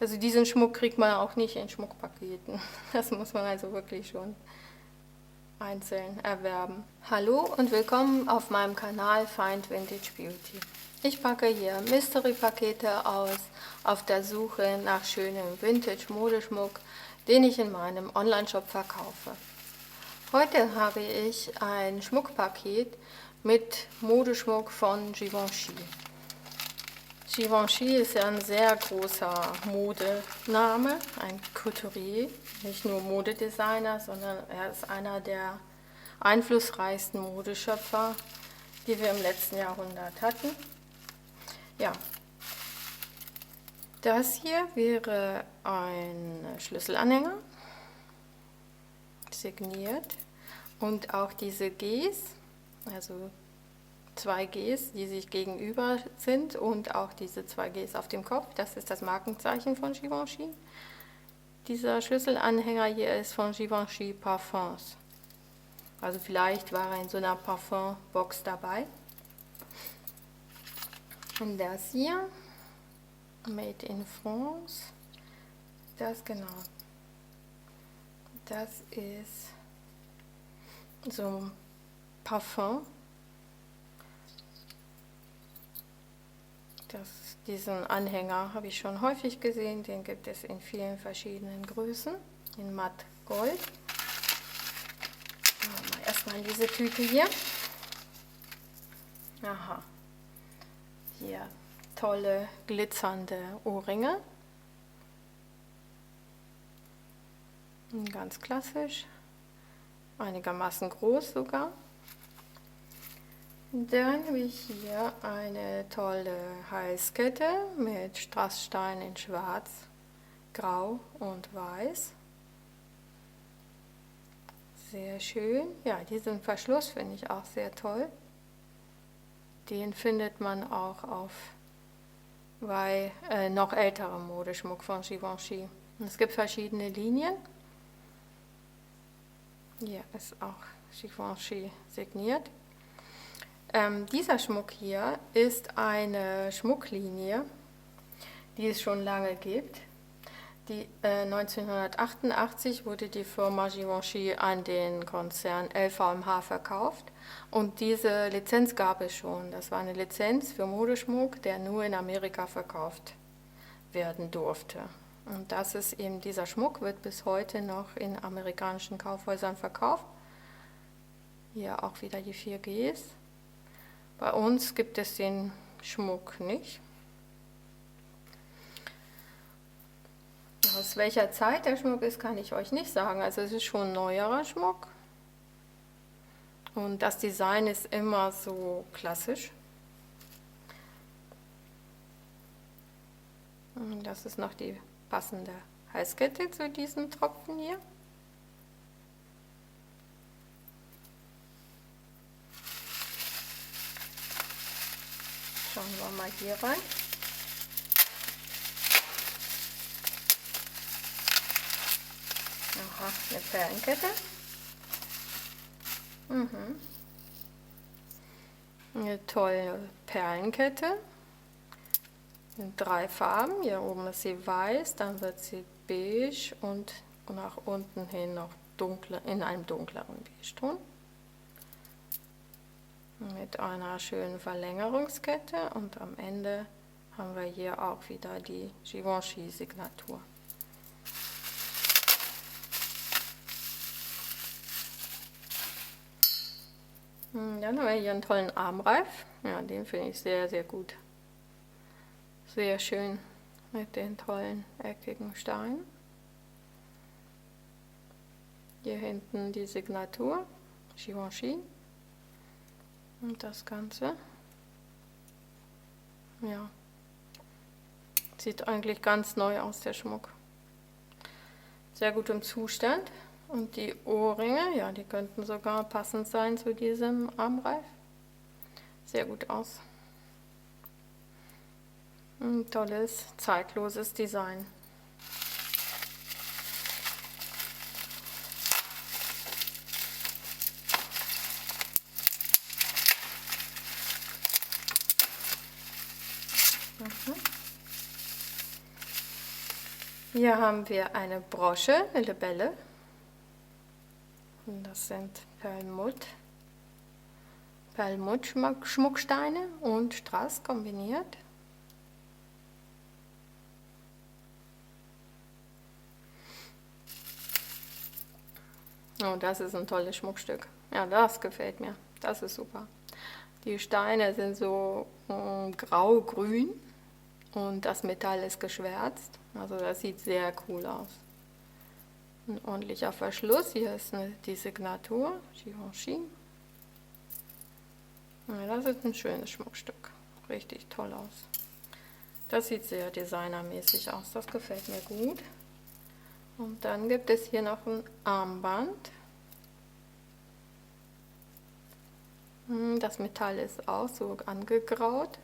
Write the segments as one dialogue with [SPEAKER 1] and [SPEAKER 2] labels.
[SPEAKER 1] Also diesen Schmuck kriegt man auch nicht in Schmuckpaketen. Das muss man also wirklich schon einzeln erwerben. Hallo und willkommen auf meinem Kanal Find Vintage Beauty. Ich packe hier Mystery-Pakete aus, auf der Suche nach schönem Vintage-Modeschmuck, den ich in meinem Online-Shop verkaufe. Heute habe ich ein Schmuckpaket mit Modeschmuck von Givenchy. Givenchy ist ja ein sehr großer Modename, ein Couturier, nicht nur Modedesigner, sondern er ist einer der einflussreichsten Modeschöpfer, die wir im letzten Jahrhundert hatten. Ja, das hier wäre ein Schlüsselanhänger, signiert, und auch diese Gs, also zwei Gs, die sich gegenüber sind, und auch diese zwei Gs auf dem Kopf, das ist das Markenzeichen von Givenchy. Dieser Schlüsselanhänger hier ist von Givenchy Parfums. Also vielleicht war er in so einer Parfumbox dabei. Und das hier, Made in France, das genau. Das ist so ein Parfum. Diesen Anhänger habe ich schon häufig gesehen, den gibt es in vielen verschiedenen Größen, in matt Gold. Erstmal diese Tüte hier. Aha, hier tolle glitzernde Ohrringe, ganz klassisch, einigermaßen groß sogar. Dann habe ich hier eine tolle Halskette mit Strassstein in Schwarz, Grau und Weiß. Sehr schön. Ja, diesen Verschluss finde ich auch sehr toll. Den findet man auch bei noch älterem Modeschmuck von Givenchy. Es gibt verschiedene Linien. Hier ist auch Givenchy signiert. Dieser Schmuck hier ist eine Schmucklinie, die es schon lange gibt. 1988 wurde die Firma Givenchy an den Konzern LVMH verkauft und diese Lizenz gab es schon. Das war eine Lizenz für Modeschmuck, der nur in Amerika verkauft werden durfte. Und das ist eben, dieser Schmuck wird bis heute noch in amerikanischen Kaufhäusern verkauft. Hier auch wieder die 4 Gs. Bei uns gibt es den Schmuck nicht. Aus welcher Zeit der Schmuck ist, kann ich euch nicht sagen. Also es ist schon neuerer Schmuck. Und das Design ist immer so klassisch. Und das ist noch die passende Halskette zu diesem Tropfen hier. Schauen wir mal hier rein. Aha, eine Perlenkette. Eine tolle Perlenkette. In 3 Farben. Hier oben ist sie weiß, dann wird sie beige und nach unten hin noch dunkler, in einem dunkleren Beige-Ton. Mit einer schönen Verlängerungskette, und am Ende haben wir hier auch wieder die Givenchy-Signatur. Dann haben wir hier einen tollen Armreif. Ja, den finde ich sehr, sehr gut. Sehr schön mit den tollen eckigen Steinen. Hier hinten die Signatur, Givenchy. Und das Ganze, ja, sieht eigentlich ganz neu aus, der Schmuck. Sehr gut im Zustand. Und die Ohrringe, ja, die könnten sogar passend sein zu diesem Armreif. Sehr gut aus. Ein tolles, zeitloses Design. Hier haben wir eine Brosche, eine Libelle. Und das sind Perlmutt-Schmucksteine und Strass kombiniert. Oh, das ist ein tolles Schmuckstück. Ja, das gefällt mir. Das ist super. Die Steine sind so grau-grün und das Metall ist geschwärzt. Also das sieht sehr cool aus. Ein ordentlicher Verschluss. Hier ist die Signatur, Givenchy. Ja, das ist ein schönes Schmuckstück. Richtig toll aus. Das sieht sehr designermäßig aus. Das gefällt mir gut. Und dann gibt es hier noch ein Armband. Das Metall ist auch so angegraut.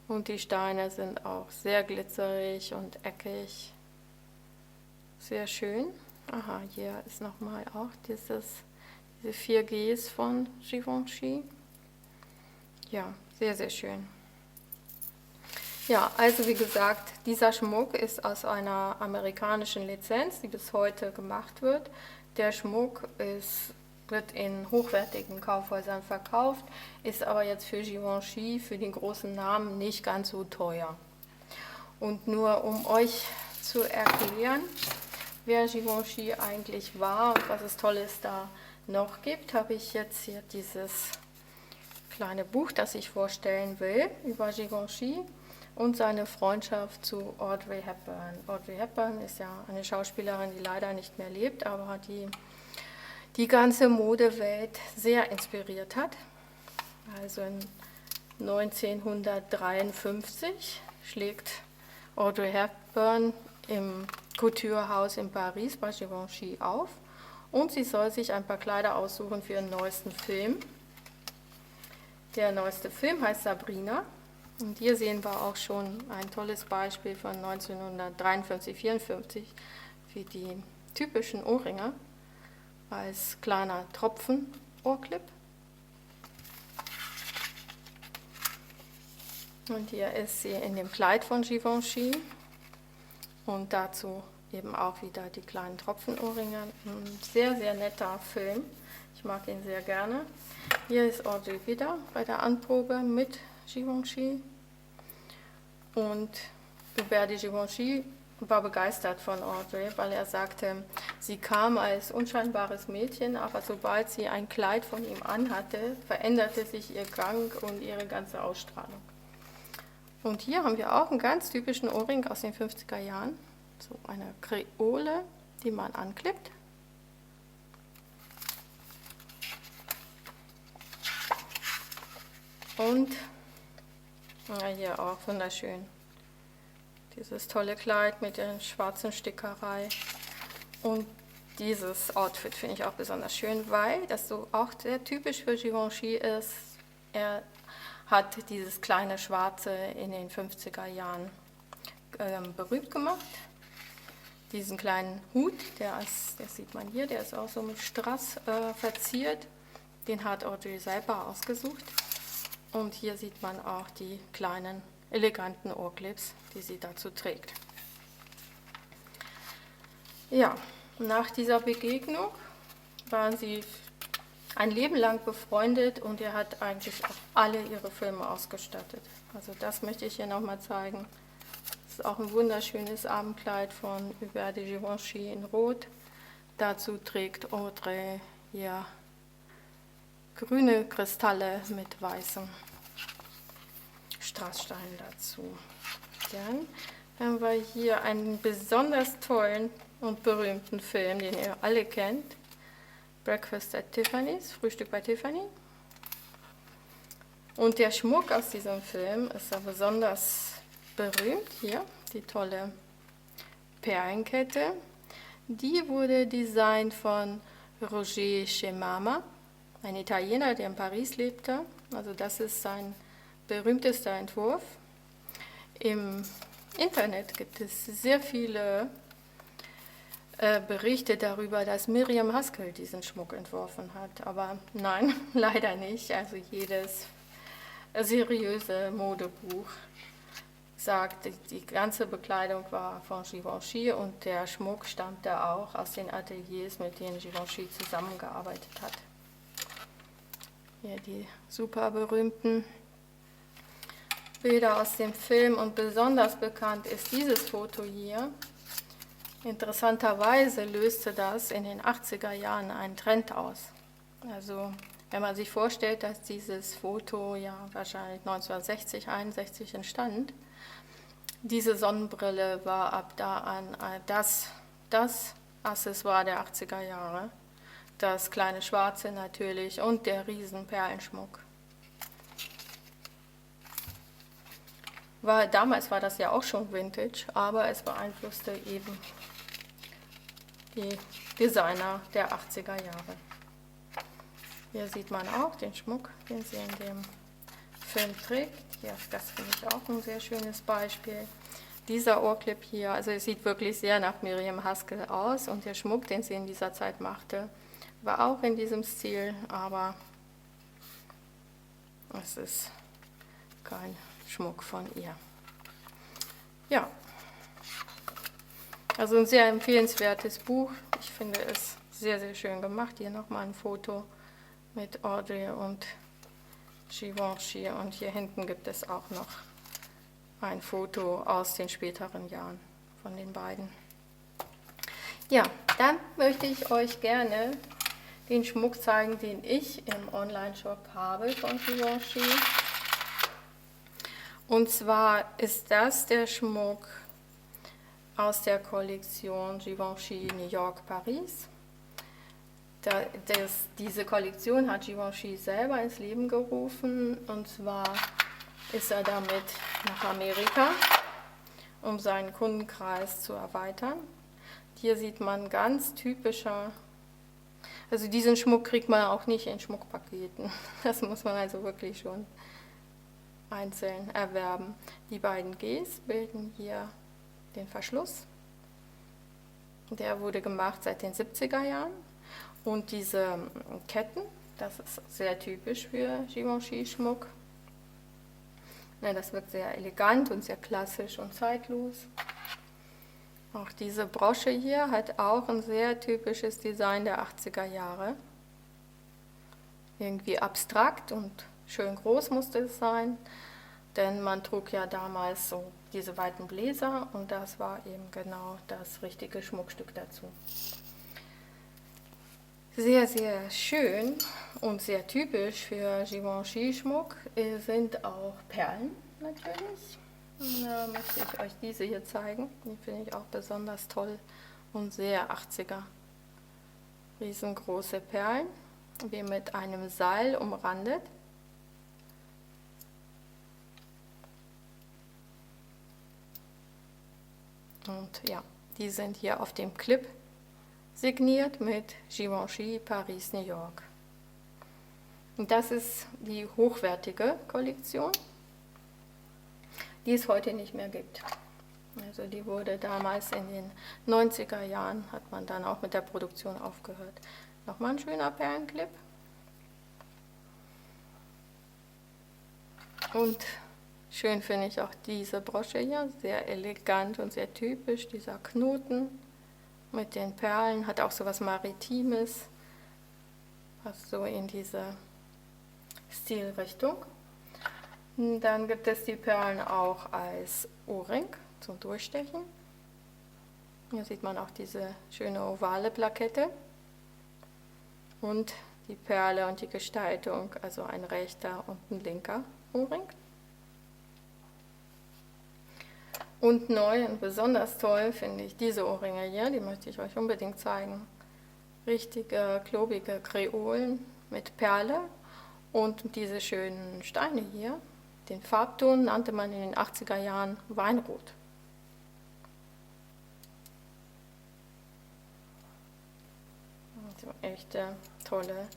[SPEAKER 1] Und die Steine sind auch sehr glitzerig und eckig. Sehr schön. Aha, hier ist nochmal auch diese 4 Gs von Givenchy. Ja, sehr, sehr schön. Ja, also wie gesagt, dieser Schmuck ist aus einer amerikanischen Lizenz, die bis heute gemacht wird. Der Schmuck wird in hochwertigen Kaufhäusern verkauft, ist aber jetzt für Givenchy, für den großen Namen, nicht ganz so teuer. Und nur um euch zu erklären, wer Givenchy eigentlich war und was es Tolles da noch gibt, habe ich jetzt hier dieses kleine Buch, das ich vorstellen will, über Givenchy und seine Freundschaft zu Audrey Hepburn. Audrey Hepburn ist ja eine Schauspielerin, die leider nicht mehr lebt, aber die ganze Modewelt sehr inspiriert hat. Also in 1953 schlägt Audrey Hepburn im Couturehaus in Paris bei Givenchy auf und sie soll sich ein paar Kleider aussuchen für ihren neuesten Film. Der neueste Film heißt Sabrina und hier sehen wir auch schon ein tolles Beispiel von 1953-54 für die typischen Ohrringe als kleiner Tropfen-Ohrclip. Und hier ist sie in dem Kleid von Givenchy und dazu eben auch wieder die kleinen Tropfenohrringe. Ein sehr, sehr netter Film. Ich mag ihn sehr gerne. Hier ist Audrey wieder bei der Anprobe mit Givenchy. Und Hubert de Givenchy war begeistert von Audrey, weil er sagte, sie kam als unscheinbares Mädchen, aber sobald sie ein Kleid von ihm anhatte, veränderte sich ihr Gang und ihre ganze Ausstrahlung. Und hier haben wir auch einen ganz typischen Ohrring aus den 50er Jahren. So eine Kreole, die man anklippt. Und ja, hier auch wunderschön. Dieses tolle Kleid mit der schwarzen Stickerei. Und dieses Outfit finde ich auch besonders schön, weil das so auch sehr typisch für Givenchy ist. Er hat dieses kleine Schwarze in den 50er Jahren berühmt gemacht. Diesen kleinen Hut, das sieht man hier, der ist auch so mit Strass verziert. Den hat Audrey selber ausgesucht. Und hier sieht man auch die kleinen, eleganten Ohrclips, die sie dazu trägt. Ja, nach dieser Begegnung waren sie ein Leben lang befreundet und er hat eigentlich auch alle ihre Filme ausgestattet. Also das möchte ich hier nochmal zeigen. Das ist auch ein wunderschönes Abendkleid von Hubert de Givenchy in Rot. Dazu trägt Audrey hier grüne Kristalle mit weißem Strassstein dazu. Dann haben wir hier einen besonders tollen und berühmten Film, den ihr alle kennt. Breakfast at Tiffany's, Frühstück bei Tiffany. Und der Schmuck aus diesem Film ist ja besonders berühmt. Hier die tolle Perlenkette. Die wurde designt von Roger Chemama, ein Italiener, der in Paris lebte. Also das ist sein berühmtester Entwurf. Im Internet gibt es sehr viele Berichte darüber, dass Miriam Haskell diesen Schmuck entworfen hat. Aber nein, leider nicht. Also jedes seriöse Modebuch sagt, die ganze Bekleidung war von Givenchy und der Schmuck stammte auch aus den Ateliers, mit denen Givenchy zusammengearbeitet hat. Hier die super berühmten Bilder aus dem Film, und besonders bekannt ist dieses Foto hier. Interessanterweise löste das in den 80er Jahren einen Trend aus. Also wenn man sich vorstellt, dass dieses Foto ja wahrscheinlich 1960, 61 entstand, diese Sonnenbrille war ab da an das Accessoire der 80er Jahre. Das kleine Schwarze natürlich und der riesen Perlenschmuck. Damals war das ja auch schon Vintage, aber es beeinflusste eben die Designer der 80er Jahre. Hier sieht man auch den Schmuck, den sie in dem Film trägt. Ja, das finde ich auch ein sehr schönes Beispiel. Dieser Ohrclip hier, also es sieht wirklich sehr nach Miriam Haskell aus, und der Schmuck, den sie in dieser Zeit machte, war auch in diesem Stil, aber es ist kein Schmuck von ihr. Ja, also ein sehr empfehlenswertes Buch. Ich finde es sehr, sehr schön gemacht. Hier nochmal ein Foto mit Audrey und Givenchy, und hier hinten gibt es auch noch ein Foto aus den späteren Jahren von den beiden. Ja, dann möchte ich euch gerne den Schmuck zeigen, den ich im Online-Shop habe von Givenchy. Und zwar ist das der Schmuck aus der Kollektion Givenchy New York Paris. Diese Kollektion hat Givenchy selber ins Leben gerufen, und zwar ist er damit nach Amerika, um seinen Kundenkreis zu erweitern. Hier sieht man ganz typischer, also diesen Schmuck kriegt man auch nicht in Schmuckpaketen, das muss man also wirklich schon einzeln erwerben. Die beiden Gs bilden hier den Verschluss. Der wurde gemacht seit den 70er Jahren. Und diese Ketten, das ist sehr typisch für Givenchy-Schmuck. Das wirkt sehr elegant und sehr klassisch und zeitlos. Auch diese Brosche hier hat auch ein sehr typisches Design der 80er Jahre. Irgendwie abstrakt und schön groß musste es sein, denn man trug ja damals so diese weiten Bläser, und das war eben genau das richtige Schmuckstück dazu. Sehr, sehr schön und sehr typisch für Givenchy-Schmuck sind auch Perlen natürlich. Da möchte ich euch diese hier zeigen. Die finde ich auch besonders toll und sehr 80er. Riesengroße Perlen, wie mit einem Seil umrandet. Und ja, die sind hier auf dem Clip signiert mit Givenchy Paris New York. Und das ist die hochwertige Kollektion, die es heute nicht mehr gibt. Also die wurde damals in den 90er Jahren, hat man dann auch mit der Produktion aufgehört. Nochmal ein schöner Perlenclip. Und schön finde ich auch diese Brosche hier, sehr elegant und sehr typisch, dieser Knoten mit den Perlen, hat auch so was Maritimes, was so in diese Stilrichtung. Und dann gibt es die Perlen auch als Ohrring zum Durchstechen. Hier sieht man auch diese schöne ovale Plakette und die Perle und die Gestaltung, also ein rechter und ein linker Ohrring. Und neu und besonders toll finde ich diese Ohrringe hier, die möchte ich euch unbedingt zeigen. Richtige, klobige Kreolen mit Perle und diese schönen Steine hier. Den Farbton nannte man in den 80er Jahren Weinrot. Also echte, tolle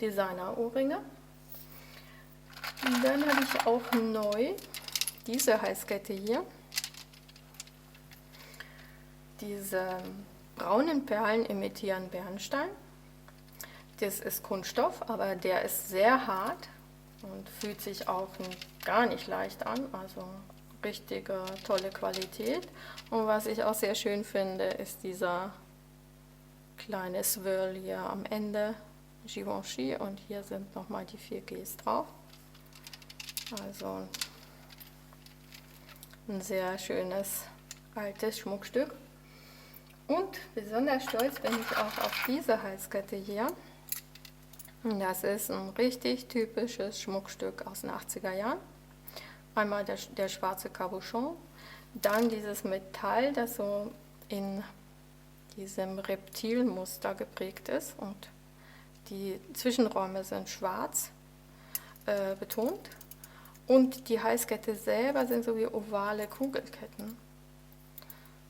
[SPEAKER 1] Designer-Ohrringe. Und dann habe ich auch neu diese Halskette hier. Diese braunen Perlen imitieren Bernstein. Das ist Kunststoff, aber der ist sehr hart und fühlt sich auch gar nicht leicht an, also richtige tolle Qualität. Und was ich auch sehr schön finde, ist dieser kleine Swirl hier am Ende, Givenchy, und hier sind nochmal die 4 Gs drauf. Also ein sehr schönes altes Schmuckstück. Und besonders stolz bin ich auch auf diese Halskette hier. Das ist ein richtig typisches Schmuckstück aus den 80er Jahren. Einmal der schwarze Cabochon, dann dieses Metall, das so in diesem Reptilmuster geprägt ist, und die Zwischenräume sind schwarz betont, und die Halskette selber sind so wie ovale Kugelketten.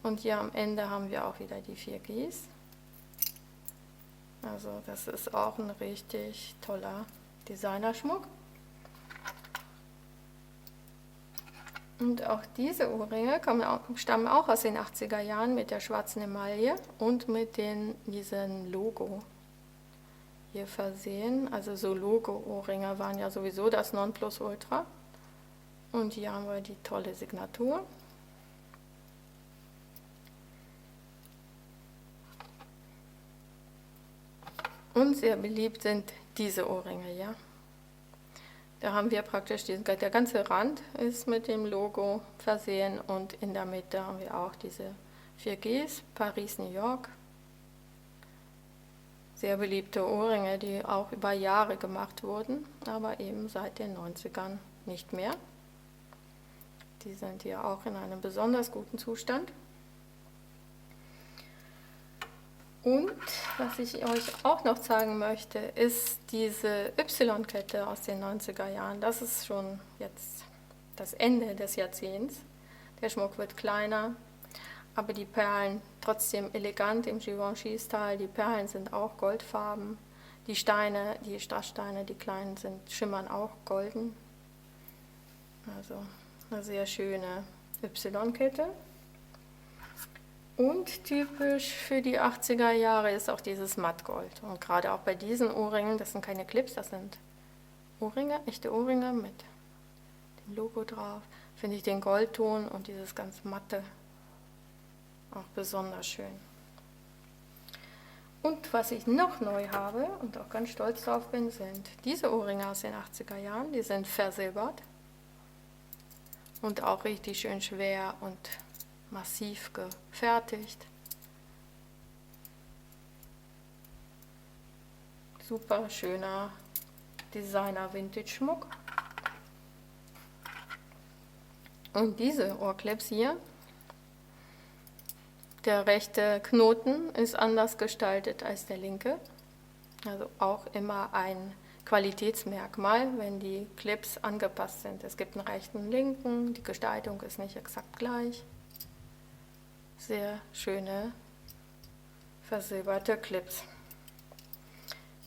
[SPEAKER 1] Und hier am Ende haben wir auch wieder die 4 Gs. Also das ist auch ein richtig toller Designerschmuck. Und auch diese Ohrringe stammen auch aus den 80er Jahren mit der schwarzen Emaille und mit diesem Logo hier versehen. Also so Logo-Ohrringe waren ja sowieso das Nonplusultra. Und hier haben wir die tolle Signatur. Und sehr beliebt sind diese Ohrringe, ja. Da haben wir praktisch, der ganze Rand ist mit dem Logo versehen, und in der Mitte haben wir auch diese 4 Gs, Paris, New York. Sehr beliebte Ohrringe, die auch über Jahre gemacht wurden, aber eben seit den 90ern nicht mehr. Die sind hier auch in einem besonders guten Zustand. Und was ich euch auch noch zeigen möchte, ist diese Y-Kette aus den 90er Jahren. Das ist schon jetzt das Ende des Jahrzehnts. Der Schmuck wird kleiner, aber die Perlen trotzdem elegant im Givenchy-Style. Die Perlen sind auch goldfarben. Die Steine, die Strasssteine, die kleinen, schimmern auch golden. Also eine sehr schöne Y-Kette. Und typisch für die 80er Jahre ist auch dieses Mattgold. Und gerade auch bei diesen Ohrringen, das sind keine Clips, das sind Ohrringe, echte Ohrringe mit dem Logo drauf, finde ich den Goldton und dieses ganz matte auch besonders schön. Und was ich noch neu habe und auch ganz stolz drauf bin, sind diese Ohrringe aus den 80er Jahren. Die sind versilbert und auch richtig schön schwer und massiv gefertigt. Super schöner Designer-Vintage-Schmuck. Und diese Ohrclips hier, der rechte Knoten ist anders gestaltet als der linke. Also auch immer ein Qualitätsmerkmal, wenn die Clips angepasst sind. Es gibt einen rechten und einen linken, die Gestaltung ist nicht exakt gleich. Sehr schöne versilberte Clips.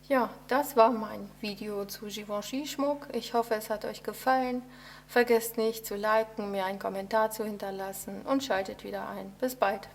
[SPEAKER 1] Ja, das war mein Video zu Givenchy-Schmuck. Ich hoffe, es hat euch gefallen. Vergesst nicht zu liken, mir einen Kommentar zu hinterlassen und schaltet wieder ein. Bis bald!